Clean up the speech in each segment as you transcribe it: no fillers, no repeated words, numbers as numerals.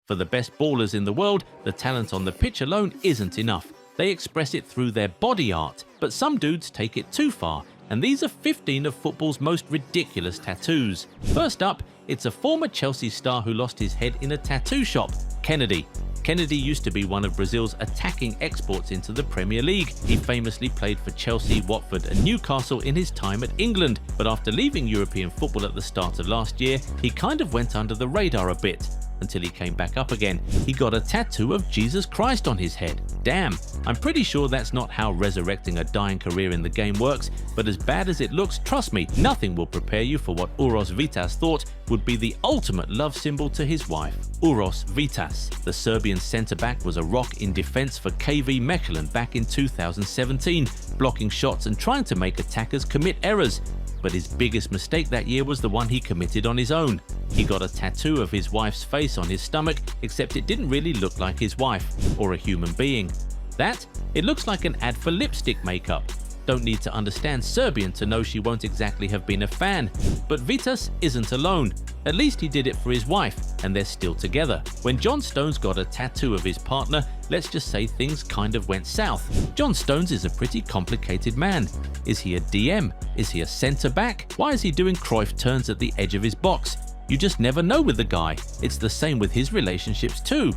For the best ballers in the world, the talent on the pitch alone isn't enough. They express it through their body art, but some dudes take it too far, and these are 15 of football's most ridiculous tattoos. First up, it's a former Chelsea star who lost his head in a tattoo shop, Kenedy. Kenedy used to be one of Brazil's attacking exports into the Premier League. He famously played for Chelsea, Watford and Newcastle in his time at England, but after leaving European football at the start of last year, he kind of went under the radar a bit. Until he came back up again. He got a tattoo of Jesus Christ on his head. Damn, I'm pretty sure that's not how resurrecting a dying career in the game works, but as bad as it looks, trust me, nothing will prepare you for what Uros Vitas thought would be the ultimate love symbol to his wife. Uros Vitas, the Serbian centre-back, was a rock in defence for KV Mechelen back in 2017, blocking shots and trying to make attackers commit errors. But his biggest mistake that year was the one he committed on his own. He got a tattoo of his wife's face on his stomach, except it didn't really look like his wife, or a human being. It looks like an ad for lipstick makeup. Don't need to understand Serbian to know she won't exactly have been a fan. But Vitas isn't alone. At least he did it for his wife, and they're still together. When John Stones got a tattoo of his partner, let's just say things kind of went south. John Stones is a pretty complicated man. Is he a DM? Is he a centre-back? Why is he doing Cruyff turns at the edge of his box? You just never know with the guy. It's the same with his relationships too.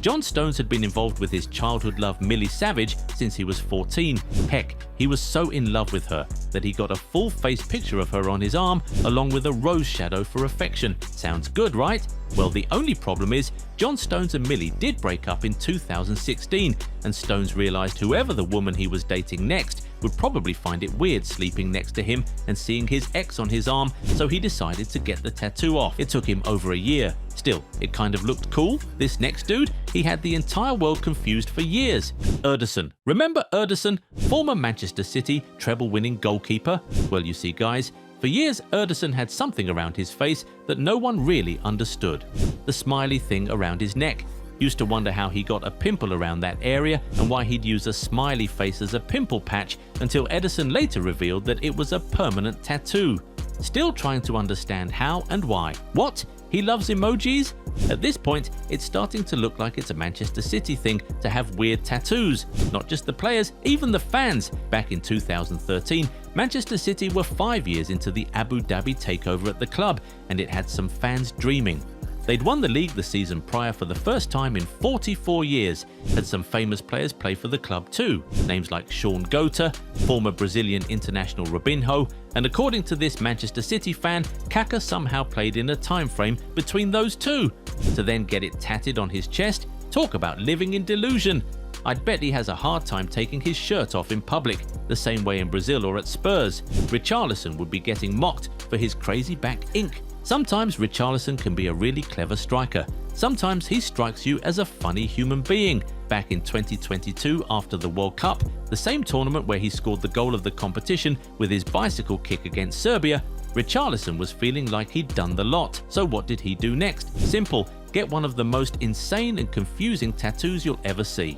John Stones had been involved with his childhood love Millie Savage since he was 14. Heck, he was so in love with her that he got a full-face picture of her on his arm along with a rose shadow for affection. Sounds good, right? Well, the only problem is John Stones and Millie did break up in 2016, and Stones realized whoever the woman he was dating next would probably find it weird sleeping next to him and seeing his ex on his arm, so he decided to get the tattoo off. It took him over a year. Still, it kind of looked cool. This next dude, he had the entire world confused for years. Ederson. Remember Ederson? Former Manchester City treble-winning goalkeeper? Well, you see guys, for years Ederson had something around his face that no one really understood. The smiley thing around his neck. Used to wonder how he got a pimple around that area and why he'd use a smiley face as a pimple patch, until Ederson later revealed that it was a permanent tattoo. Still trying to understand how and why. What? He loves emojis? At this point, it's starting to look like it's a Manchester City thing to have weird tattoos. Not just the players, even the fans. Back in 2013, Manchester City were 5 years into the Abu Dhabi takeover at the club, and it had some fans dreaming. They'd won the league the season prior for the first time in 44 years, had some famous players play for the club too, names like Sean Gota, former Brazilian international Robinho, and according to this Manchester City fan, Kaka somehow played in a time frame between those two. To then get it tatted on his chest, talk about living in delusion. I'd bet he has a hard time taking his shirt off in public, the same way in Brazil or at Spurs. Richarlison would be getting mocked for his crazy back ink. Sometimes Richarlison can be a really clever striker. Sometimes he strikes you as a funny human being. Back in 2022 after the World Cup, the same tournament where he scored the goal of the competition with his bicycle kick against Serbia, Richarlison was feeling like he'd done the lot. So what did he do next? Simple, get one of the most insane and confusing tattoos you'll ever see.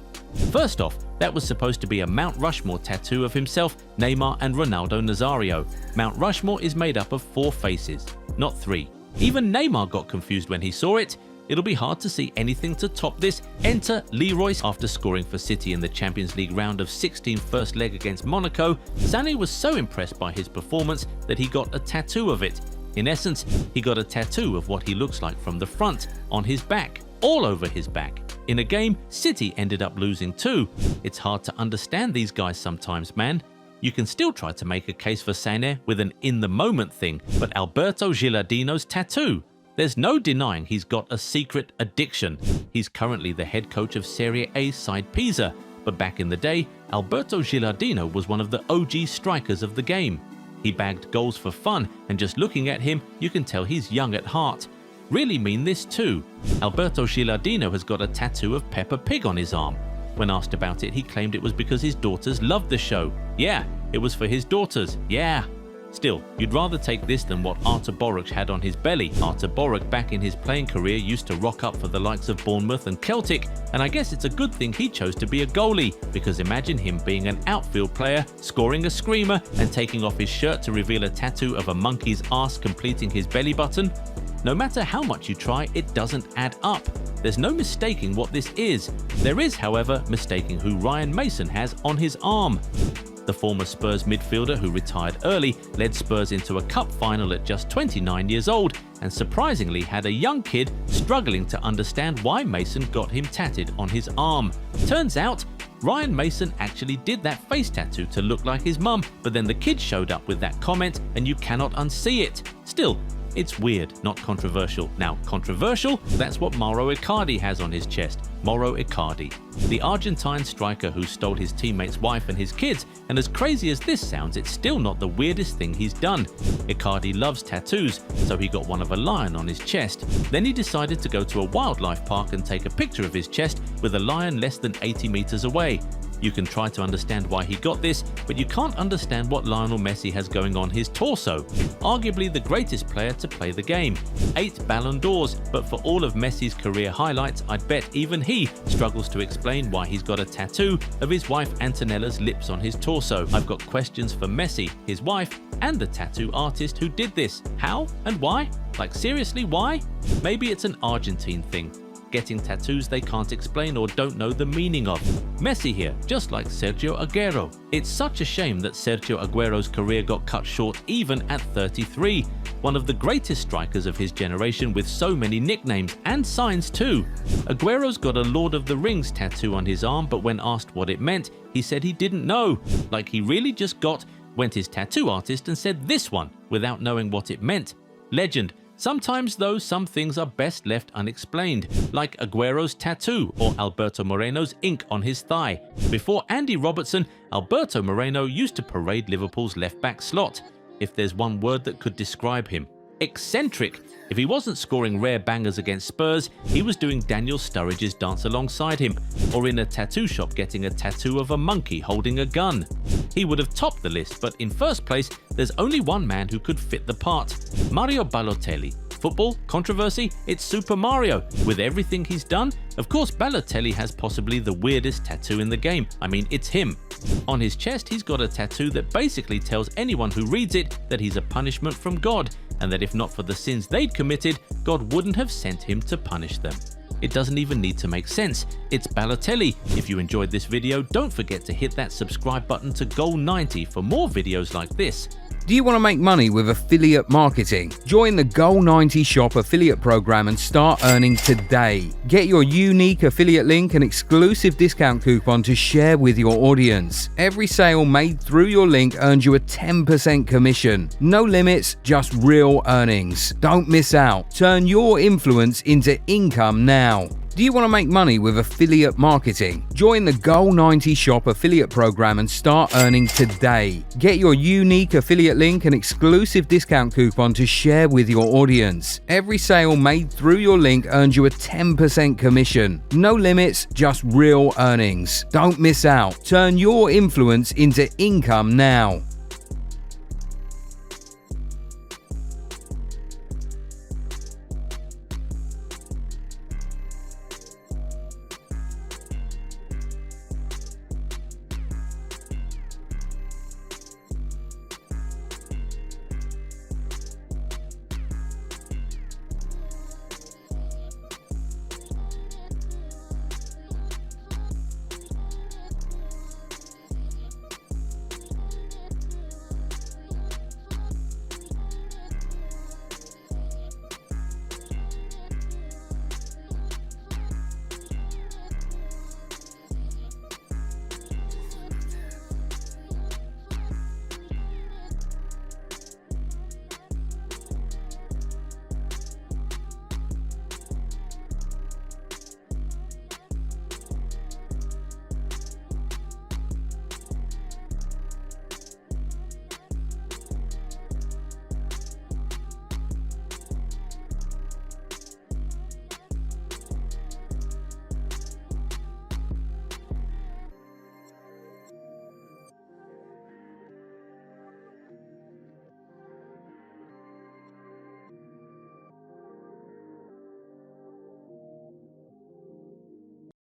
First off, that was supposed to be a Mount Rushmore tattoo of himself, Neymar and Ronaldo Nazario. Mount Rushmore is made up of 4 faces, not 3. Even Neymar got confused when he saw it. It'll be hard to see anything to top this. Enter Leroy. After scoring for City in the Champions League round of 16 first leg against Monaco, Sané was so impressed by his performance that he got a tattoo of it. In essence, he got a tattoo of what he looks like from the front, on his back, all over his back. In a game, City ended up losing too. It's hard to understand these guys sometimes, man. You can still try to make a case for Sané with an in-the-moment thing, but Alberto Gilardino's tattoo? There's no denying he's got a secret addiction. He's currently the head coach of Serie A side Pisa, but back in the day, Alberto Gilardino was one of the OG strikers of the game. He bagged goals for fun, and just looking at him, you can tell he's young at heart. Really mean this too. Alberto Gilardino has got a tattoo of Peppa Pig on his arm. When asked about it, he claimed it was because his daughters loved the show. Yeah, it was for his daughters. Yeah. Still, you'd rather take this than what Artur Boruc had on his belly. Artur Boruc back in his playing career used to rock up for the likes of Bournemouth and Celtic, and I guess it's a good thing he chose to be a goalie, because imagine him being an outfield player, scoring a screamer, and taking off his shirt to reveal a tattoo of a monkey's ass completing his belly button. No matter how much you try, it doesn't add up. There's no mistaking what this is. There is, however, mistaking who Ryan Mason has on his arm. The former Spurs midfielder who retired early led Spurs into a cup final at just 29 years old and surprisingly had a young kid struggling to understand why Mason got him tatted on his arm. Turns out, Ryan Mason actually did that face tattoo to look like his mum, but then the kid showed up with that comment and you cannot unsee it. Still, it's weird, not controversial. Now, controversial? That's what Mauro Icardi has on his chest. Mauro Icardi, the Argentine striker who stole his teammate's wife and his kids, and as crazy as this sounds, it's still not the weirdest thing he's done. Icardi loves tattoos, so he got one of a lion on his chest. Then he decided to go to a wildlife park and take a picture of his chest with a lion less than 80 meters away. You can try to understand why he got this, but you can't understand what Lionel Messi has going on his torso. Arguably the greatest player to play the game. 8 Ballon d'Ors, but for all of Messi's career highlights, I'd bet even he struggles to explain why he's got a tattoo of his wife Antonella's lips on his torso. I've got questions for Messi, his wife, and the tattoo artist who did this. How and why? Like seriously, why? Maybe it's an Argentine thing. Getting tattoos they can't explain or don't know the meaning of. Messi here, just like Sergio Aguero. It's such a shame that Sergio Aguero's career got cut short even at 33. One of the greatest strikers of his generation with so many nicknames and signs too. Aguero's got a Lord of the Rings tattoo on his arm, but when asked what it meant, he said he didn't know. Like he really just went his tattoo artist and said this one without knowing what it meant. Legend. Sometimes though, some things are best left unexplained, like Aguero's tattoo or Alberto Moreno's ink on his thigh. Before Andy Robertson, Alberto Moreno used to parade Liverpool's left-back slot. If there's one word that could describe him, eccentric. If he wasn't scoring rare bangers against Spurs, he was doing Daniel Sturridge's dance alongside him, or in a tattoo shop getting a tattoo of a monkey holding a gun. He would have topped the list, but in first place, there's only one man who could fit the part. Mario Balotelli. Football? Controversy? It's Super Mario. With everything he's done, of course Balotelli has possibly the weirdest tattoo in the game. I mean, it's him. On his chest, he's got a tattoo that basically tells anyone who reads it that he's a punishment from God, and that if not for the sins they'd committed, God wouldn't have sent him to punish them. It doesn't even need to make sense. It's Balotelli. If you enjoyed this video, don't forget to hit that subscribe button to Goal90 for more videos like this. Do you want to make money with affiliate marketing? Join the Goal90 Shop affiliate program and start earning today. Get your unique affiliate link and exclusive discount coupon to share with your audience. Every sale made through your link earns you a 10% commission. No limits, just real earnings. Don't miss out. Turn your influence into income now. Do you want to make money with affiliate marketing? Join the Goal90 Shop affiliate program and start earning today. Get your unique affiliate link and exclusive discount coupon to share with your audience. Every sale made through your link earns you a 10% commission. No limits, just real earnings. Don't miss out. Turn your influence into income now.